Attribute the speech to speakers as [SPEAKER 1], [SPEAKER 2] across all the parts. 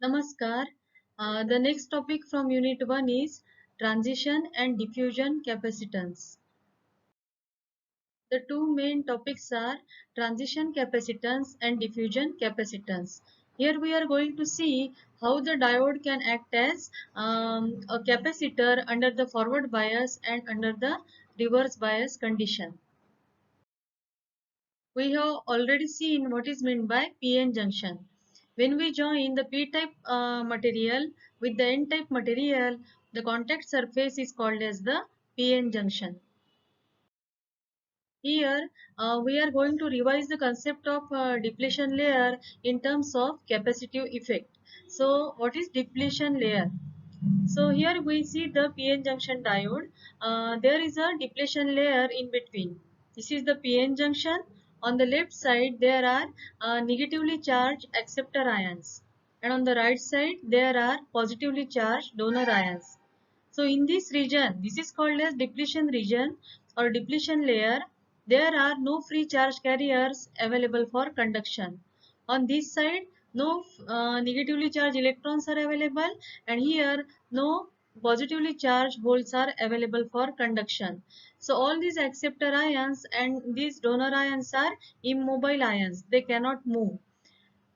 [SPEAKER 1] Namaskar. The next topic from Unit 1 is transition and diffusion capacitance. The two main topics are transition capacitance and diffusion capacitance. Here we are going to see how the diode can act as a capacitor under the forward bias and under the reverse bias condition. We have already seen what is meant by p-n junction. When we join the p-type material with the n-type material, the contact surface is called as the p-n junction. Here we are going to revise the concept of depletion layer in terms of capacitive effect. So what is depletion layer? So here we see the p-n junction diode. There is a depletion layer in between. This is the p-n junction. On the left side there are negatively charged acceptor ions, and on the right side there are positively charged donor ions. So in this region, this is called as depletion region or depletion layer. There are no free charge carriers available for conduction. On this side, no negatively charged electrons are available, and here no positively charged holes are available for conduction. So all these acceptor ions and these donor ions are immobile ions. They cannot move.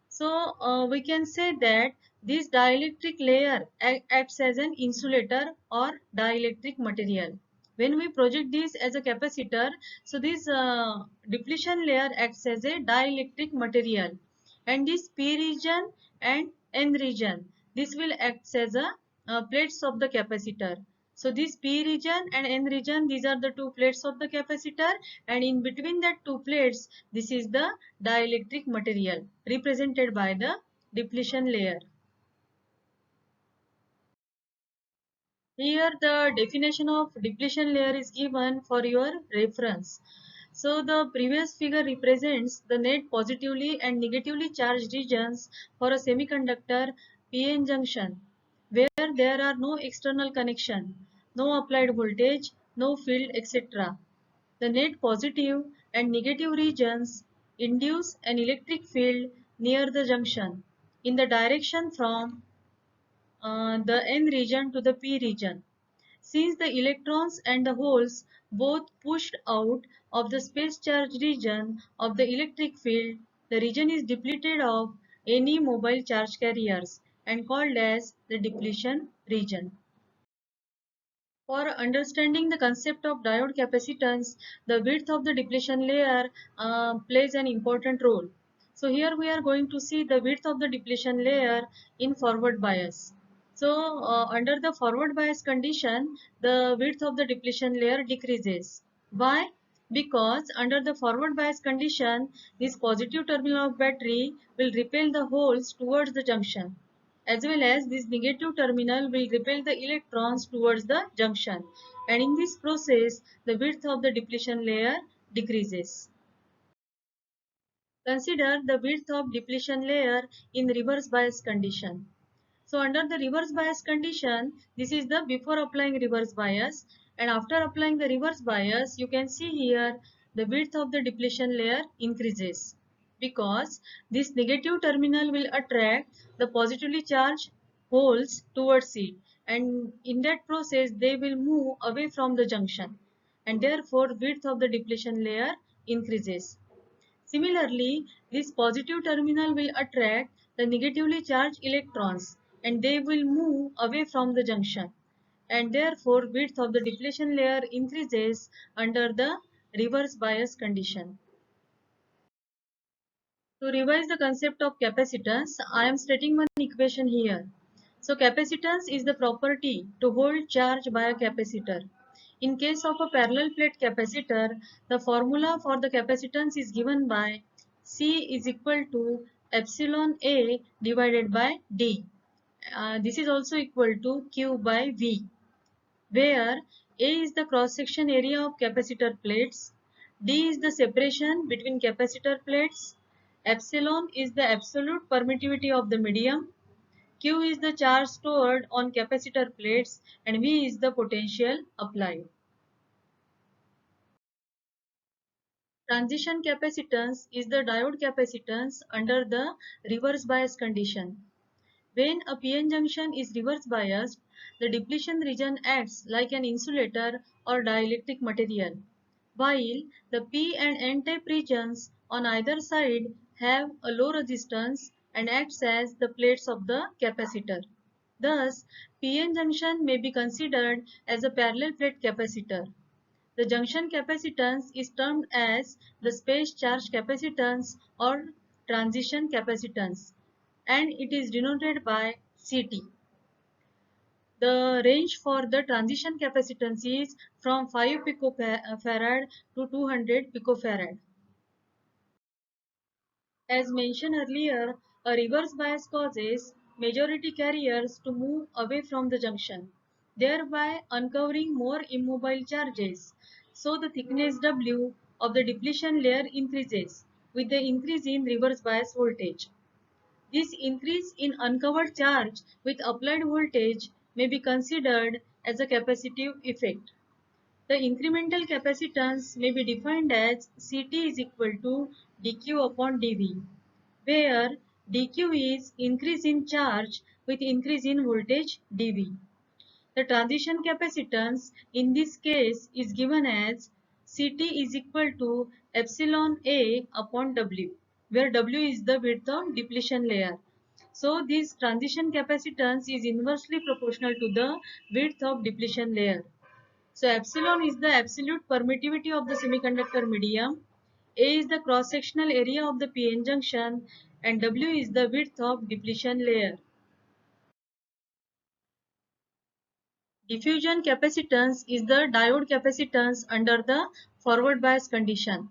[SPEAKER 1] So we can say that this dielectric layer acts as an insulator or dielectric material. When we project this as a capacitor, so this depletion layer acts as a dielectric material, and this p region and n region, this will act as a plates of the capacitor. So this p region and n region, these are the two plates of the capacitor, and in between that two plates, this is the dielectric material represented by the depletion layer. Here the definition of depletion layer is given for your reference. So the previous figure represents the net positively and negatively charged regions for a semiconductor p-n junction, where there are no external connection, no applied voltage, no field, etc. The net positive and negative regions induce an electric field near the junction in the direction from the n region to the p region. Since the electrons and the holes both pushed out of the space charge region of the electric field, the region is depleted of any mobile charge carriers and called as the depletion region. For understanding the concept of diode capacitance, the width of the depletion layer plays an important role. So here we are going to see the width of the depletion layer in forward bias. So under the forward bias condition, the width of the depletion layer decreases. Why? Because under the forward bias condition, this positive terminal of battery will repel the holes towards the junction, as well as this negative terminal will repel the electrons towards the junction, and in this process the width of the depletion layer decreases. Consider the width of depletion layer in reverse bias condition. So under the reverse bias condition, this is the before applying reverse bias, and after applying the reverse bias, you can see here the width of the depletion layer increases, because this negative terminal will attract the positively charged holes towards it, and in that process they will move away from the junction, and therefore width of the depletion layer increases. Similarly, this positive terminal will attract the negatively charged electrons, and they will move away from the junction, and therefore width of the depletion layer increases under the reverse bias condition. To revise the concept of capacitance, I am stating one equation here. So capacitance is the property to hold charge by a capacitor. In case of a parallel plate capacitor, the formula for the capacitance is given by C is equal to epsilon A divided by D. This is also equal to Q by V, where A is the cross-section area of capacitor plates, D is the separation between capacitor plates, epsilon is the absolute permittivity of the medium, Q is the charge stored on capacitor plates, and V is the potential applied. Transition capacitance is the diode capacitance under the reverse bias condition. When a PN junction is reverse biased, the depletion region acts like an insulator or dielectric material, while the P and N type regions on either side have a low resistance and acts as the plates of the capacitor. Thus, PN junction may be considered as a parallel plate capacitor. The junction capacitance is termed as the space charge capacitance or transition capacitance, and it is denoted by CT. The range for the transition capacitance is from 5 picofarad to 200 picofarad. As mentioned earlier, a reverse bias causes majority carriers to move away from the junction, thereby uncovering more immobile charges. So the thickness W of the depletion layer increases with the increase in reverse bias voltage. This increase in uncovered charge with applied voltage may be considered as a capacitive effect. The incremental capacitance may be defined as Ct is equal to dq upon dV, where dq is increase in charge with increase in voltage dV. The transition capacitance in this case is given as Ct is equal to epsilon A upon W, where W is the width of depletion layer. So this transition capacitance is inversely proportional to the width of depletion layer. So epsilon is the absolute permittivity of the semiconductor medium, A is the cross-sectional area of the PN junction, and W is the width of depletion layer. Diffusion capacitance is the diode capacitance under the forward bias condition.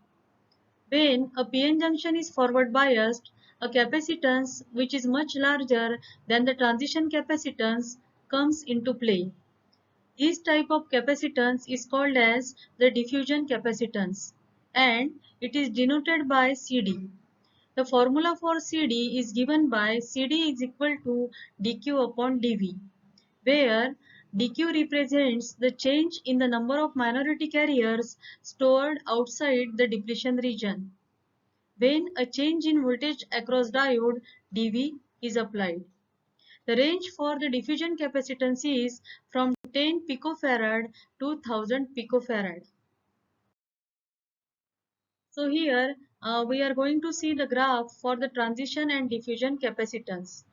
[SPEAKER 1] When a PN junction is forward biased, a capacitance which is much larger than the transition capacitance comes into play. This type of capacitance is called as the diffusion capacitance, and it is denoted by CD. The formula for CD is given by CD is equal to dq upon dV, where dq represents the change in the number of minority carriers stored outside the depletion region when a change in voltage across diode dV is applied. The range for the diffusion capacitance is from 10 picofarad to 1000 picofarad. So here we are going to see the graph for the transition and diffusion capacitance.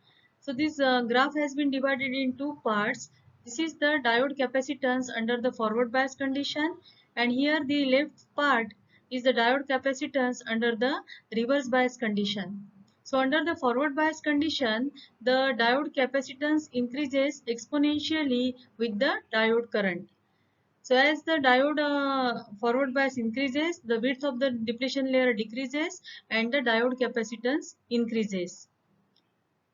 [SPEAKER 1] So this graph has been divided in two parts. This is the diode capacitance under the forward bias condition, and here the left part is the diode capacitance under the reverse bias condition. So under the forward bias condition, the diode capacitance increases exponentially with the diode current. So as the diode forward bias increases, the width of the depletion layer decreases and the diode capacitance increases.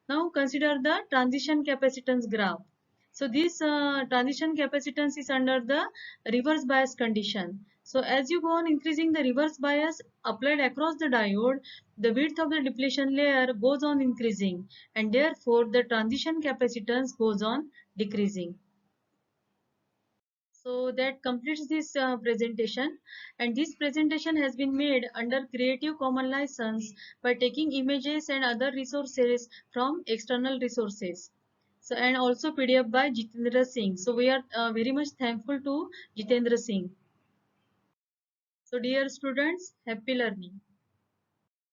[SPEAKER 1] Now consider the transition capacitance graph. So this transition capacitance is under the reverse bias condition. So as you go on increasing the reverse bias applied across the diode, the width of the depletion layer goes on increasing, and therefore the transition capacitance goes on decreasing. So that completes this presentation, and this presentation has been made under Creative Commons license by taking images and other resources from external resources. So and also PDF by Jitendra Singh. So we are very much thankful to Jitendra Singh. So dear students, happy learning.